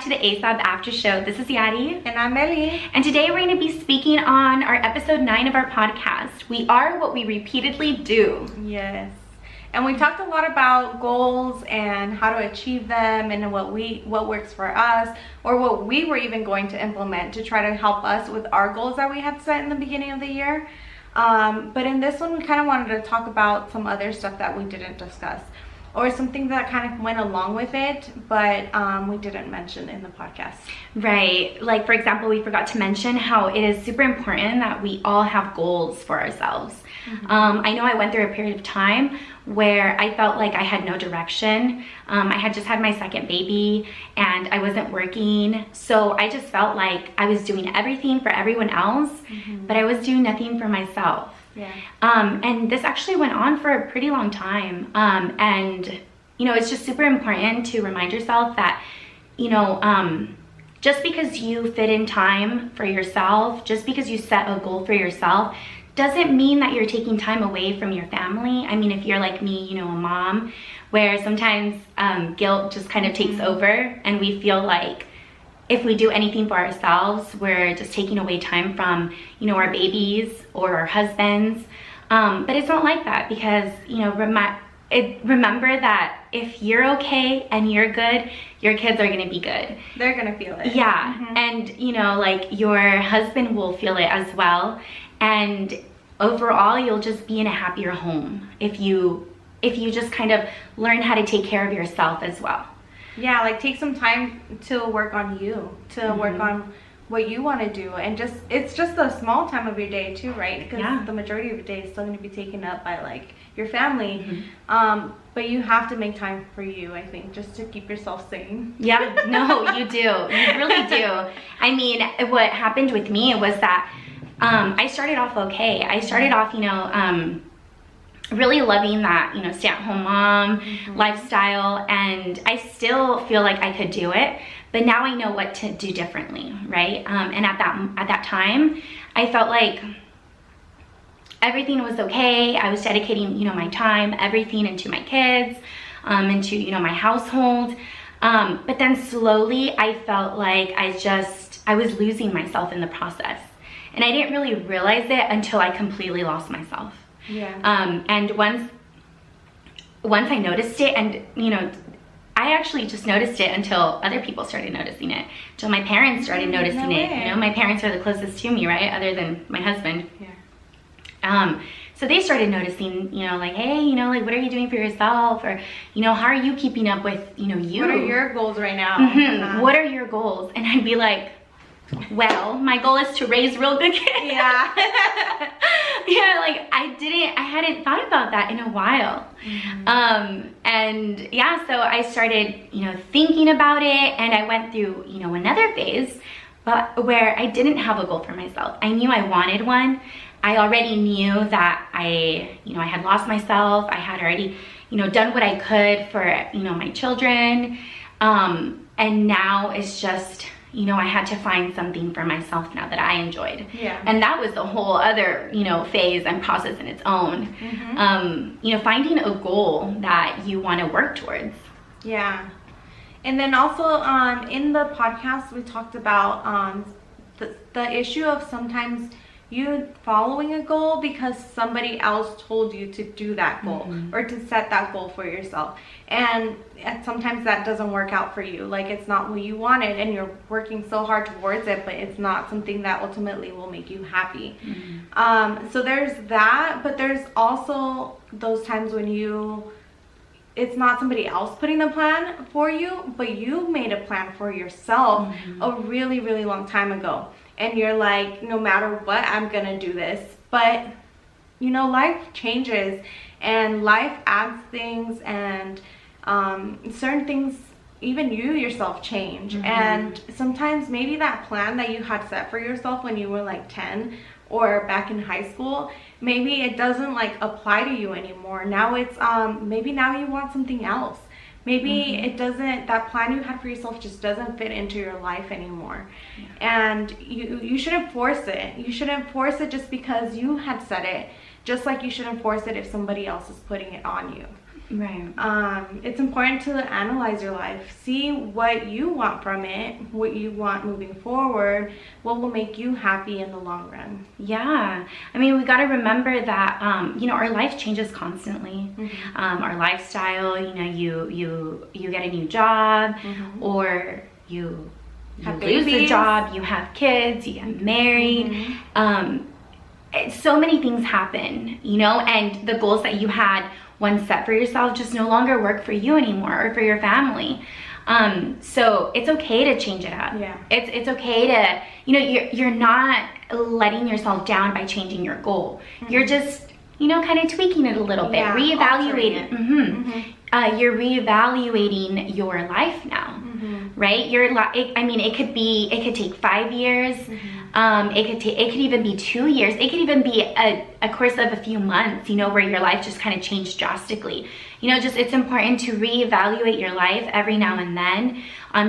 to the ASAB After Show. This is Yadi. And I'm Melly. And today we're going to be speaking on our episode 9 of our podcast. We are what we repeatedly do. Yes. And we talked a lot about goals and how to achieve them and what works for us, or what we were even going to implement to try to help us with our goals that we had set in the beginning of the year. But in this one, we kind of wanted to talk about some other stuff that we didn't discuss, or something that kind of went along with it, but we didn't mention in the podcast. Right. Like, for example, we forgot to mention how it is super important that we all have goals for ourselves. Mm-hmm. I know I went through a period of time where I felt like I had no direction. I had just had my second baby and I wasn't working. So I just felt like I was doing everything for everyone else, but I was doing nothing for myself. Yeah. And this actually went on for a pretty long time. And, you know, it's just super important to remind yourself that, you know, just because you fit in time for yourself, just because you set a goal for yourself, doesn't mean that you're taking time away from your family. I mean, if you're like me, you know, a mom, where sometimes guilt just kind of takes over and we feel like if we do anything for ourselves, we're just taking away time from, you know, our babies or our husbands. But it's not like that, because, you know, remember that if you're okay and you're good, your kids are gonna be good. They're gonna feel it. Yeah, and you know, like, your husband will feel it as well. And overall, you'll just be in a happier home if you just kind of learn how to take care of yourself as well. Yeah, like take some time to work on you, to work on what you want to do, and it's just a small time of your day too, right? Because the majority of your day is still going to be taken up by like your family. But you have to make time for you, I think, just to keep yourself sane. Yeah, no, you do. You really do. I mean, what happened with me was that I started off okay. I started off, you know, really loving that, you know, stay-at-home mom lifestyle, and I still feel like I could do it, but now I know what to do differently, right? And at that time, I felt like everything was okay. I was dedicating, you know, my time, everything into my kids, into, you know, my household. But then slowly I felt like I was losing myself in the process. And I didn't really realize it until I completely lost myself. Yeah. And once I noticed it, and, you know, I actually just noticed it until other people started noticing it, until my parents started noticing it. You know, my parents are the closest to me, right? Other than my husband. Yeah. So they started noticing, you know, like, hey, you know, like, what are you doing for yourself? Or, you know, how are you keeping up with, you know, you? What are your goals right now? What are your goals? And I'd be like, well, my goal is to raise real good kids. Yeah. Yeah, like, I hadn't thought about that in a while. And yeah, so I started, you know, thinking about it, and I went through, you know, another phase, but where I didn't have a goal for myself. I knew I wanted one. I already knew that I had lost myself. I had already, you know, done what I could for, you know, my children. And now it's just, you know, I had to find something for myself now that I enjoyed. Yeah. And that was the whole other, you know, phase and process in its own. You know, finding a goal that you want to work towards. Yeah. And then also in the podcast, we talked about the issue of sometimes you following a goal because somebody else told you to do that goal or to set that goal for yourself, and sometimes that doesn't work out for you. Like, it's not what you wanted and you're working so hard towards it, but it's not something that ultimately will make you happy. So there's that, but there's also those times when it's not somebody else putting the plan for you, but you made a plan for yourself a really, really long time ago. And you're like, no matter what, I'm gonna do this. But, you know, life changes and life adds things, and certain things, even you yourself change. And sometimes maybe that plan that you had set for yourself when you were like 10 or back in high school, maybe it doesn't like apply to you anymore. Now it's maybe now you want something else. Maybe it doesn't, that plan you had for yourself just doesn't fit into your life anymore. And you shouldn't force it. You shouldn't force it just because you had said it, just like you shouldn't force it if somebody else is putting it on you. Right. It's important to analyze your life, see what you want from it, what you want moving forward, what will make you happy in the long run. Yeah, I mean, we got to remember that our life changes constantly. Our lifestyle, you get a new job, or you lose the job, you have kids, you get married. So many things happen, and the goals that you had once set for yourself just no longer work for you anymore or for your family. So it's okay to change it up. Yeah. It's okay to, you're not letting yourself down by changing your goal. You're just, kind of tweaking it a little bit, reevaluating. You're reevaluating your life now, right? It could take 5 years. It could even be 2 years. It could even be a course of a few months, where your life just kind of changed drastically. It's important to reevaluate your life every now and then,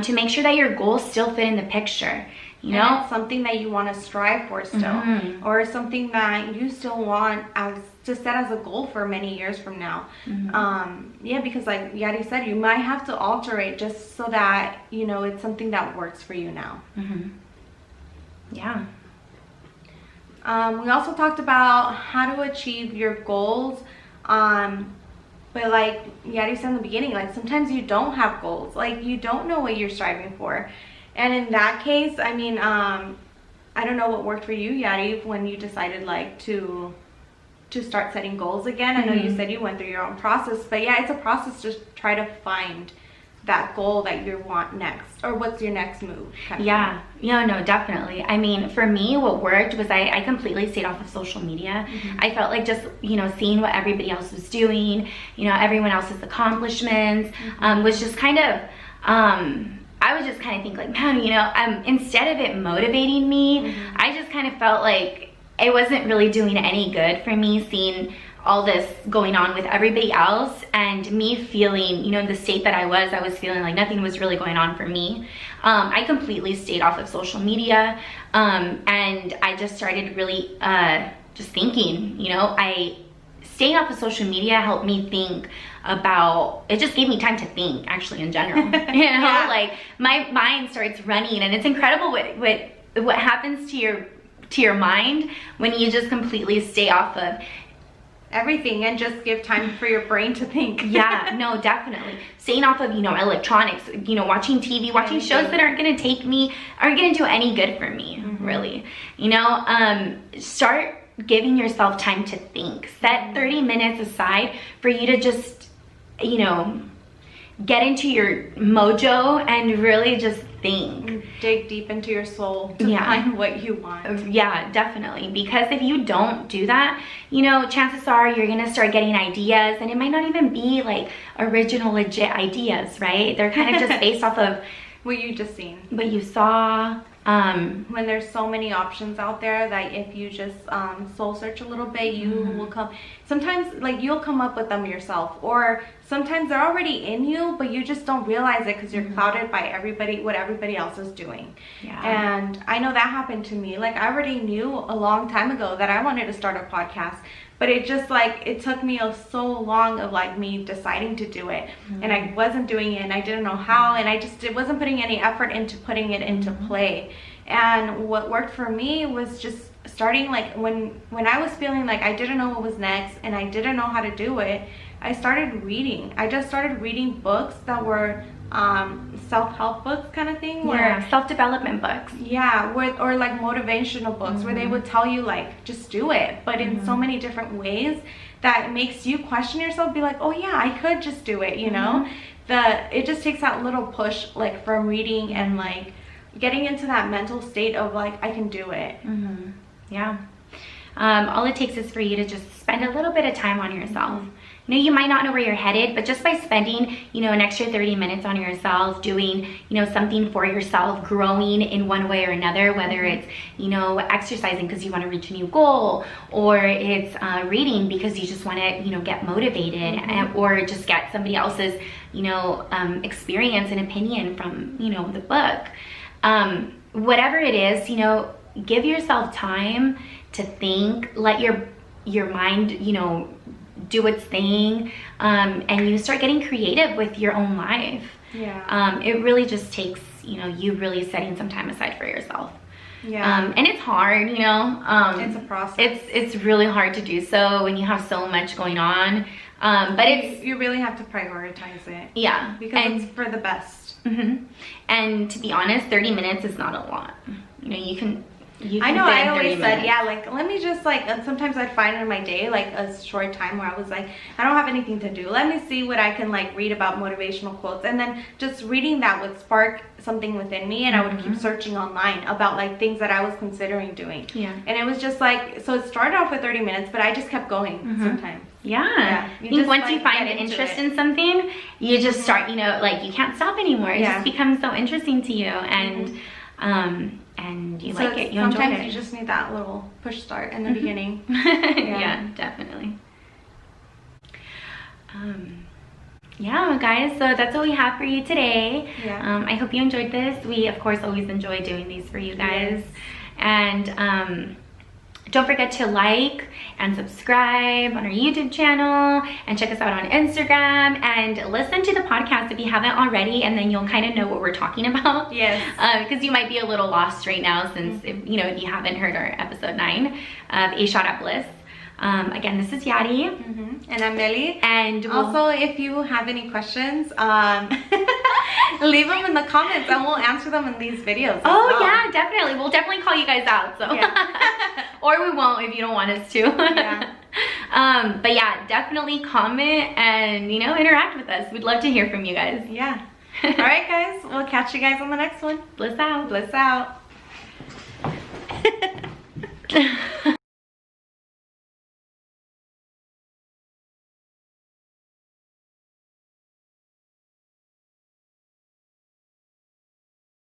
to make sure that your goals still fit in the picture. And it's something that you want to strive for still, or something that you still want to set as a goal for many years from now. Because like Yadi said, you might have to alter it just so that, it's something that works for you now. Yeah. We also talked about how to achieve your goals. But like Yadi said in the beginning, like sometimes you don't have goals. Like you don't know what you're striving for. And in that case, I mean, I don't know what worked for you, Yadi, when you decided like to start setting goals again. I know you said you went through your own process, but yeah, it's a process to try to find that goal that you want next, or what's your next move. Yeah, no, definitely. I mean, for me, what worked was I completely stayed off of social media. I felt like just, seeing what everybody else was doing, everyone else's accomplishments, was just kind of, I would just kind of think like, man, instead of it motivating me, I just kind of felt like it wasn't really doing any good for me, seeing all this going on with everybody else, and me feeling, the state that I was feeling like nothing was really going on for me. I completely stayed off of social media, and I just started really just thinking, staying off of social media helped me think about, it just gave me time to think, actually, in general. Like my mind starts running, and it's incredible what happens to your mind when you just completely stay off of everything and just give time for your brain to think. Yeah, no, definitely. Staying off of, electronics, watching TV, watching shows that aren't going to do any good for me, really. Start giving yourself time to think. Set 30 minutes aside for you to just, get into your mojo and really just think. Dig deep into your soul to find what you want. Yeah, definitely. Because if you don't do that, chances are you're going to start getting ideas, and it might not even be like original, legit ideas, right? They're kind of just based off of what you just seen. What you saw. When there's so many options out there that if you just soul search a little bit, you will come. Sometimes like you'll come up with them yourself, or sometimes they're already in you, but you just don't realize it because you're clouded by what everybody else is doing. Yeah. And I know that happened to me. Like I already knew a long time ago that I wanted to start a podcast, but it just it took me so long of like me deciding to do it, and I wasn't doing it, and I didn't know how, and it wasn't putting any effort into putting it into play. And what worked for me was just starting, like when I was feeling like I didn't know what was next and I didn't know how to do it, I started reading. I just started reading books that were self-help books kind of thing, where self-development books, or like motivational books, where they would tell you like just do it, but in so many different ways that makes you question yourself, be like, oh yeah, I could just do it, it just takes that little push like from reading and like getting into that mental state of like I can do it. Yeah. All it takes is for you to just spend a little bit of time on yourself. You might not know where you're headed, but just by spending, an extra 30 minutes on yourself, doing, something for yourself, growing in one way or another, whether it's, exercising because you want to reach a new goal, or it's reading because you just want to, get motivated, or just get somebody else's, experience and opinion from, the book. Whatever it is, give yourself time to think, let your mind, do its thing, and you start getting creative with your own life. Yeah. It really just takes, you know, you really setting some time aside for yourself. Yeah. And it's hard, you know. It's a process. It's really hard to do so when you have so much going on. But you really have to prioritize it. Yeah. Because it's for the best. Mm-hmm. And to be honest, 30 minutes is not a lot. You know, you can I know, I fit in 30 always said, minutes. yeah, like, let me just, like, sometimes I'd find in my day, like, a short time where I was like, I don't have anything to do. Let me see what I can, like, read about motivational quotes. And then just reading that would spark something within me, and I would keep searching online about, like, things that I was considering doing. Yeah. And it was just, like, so it started off with 30 minutes, but I just kept going sometimes. Yeah. You I think just, once like, you find get an into interest it. in something, you just start, you know, like, you can't stop anymore. It just becomes so interesting to you, and you like it, you enjoy it. Sometimes you just need that little push start in the beginning. Yeah, definitely. Yeah, guys, so that's what we have for you today. Yeah. I hope you enjoyed this. We, of course, always enjoy doing these for you guys. Yes. And don't forget to like and subscribe on our YouTube channel, and check us out on Instagram, and listen to the podcast if you haven't already, and then you'll kind of know what we're talking about. Yes. Because you might be a little lost right now, since if you haven't heard our episode 9 of A Shot at Bliss. Again, this is Yadi. And I'm Millie. And also, if you have any questions, leave them in the comments, and we'll answer them in these videos. Yeah, definitely. We'll definitely call you guys out. So, or we won't if you don't want us to. But yeah, definitely comment and interact with us. We'd love to hear from you guys. Yeah. All right, guys. We'll catch you guys on the next one. Bliss out. Bliss out.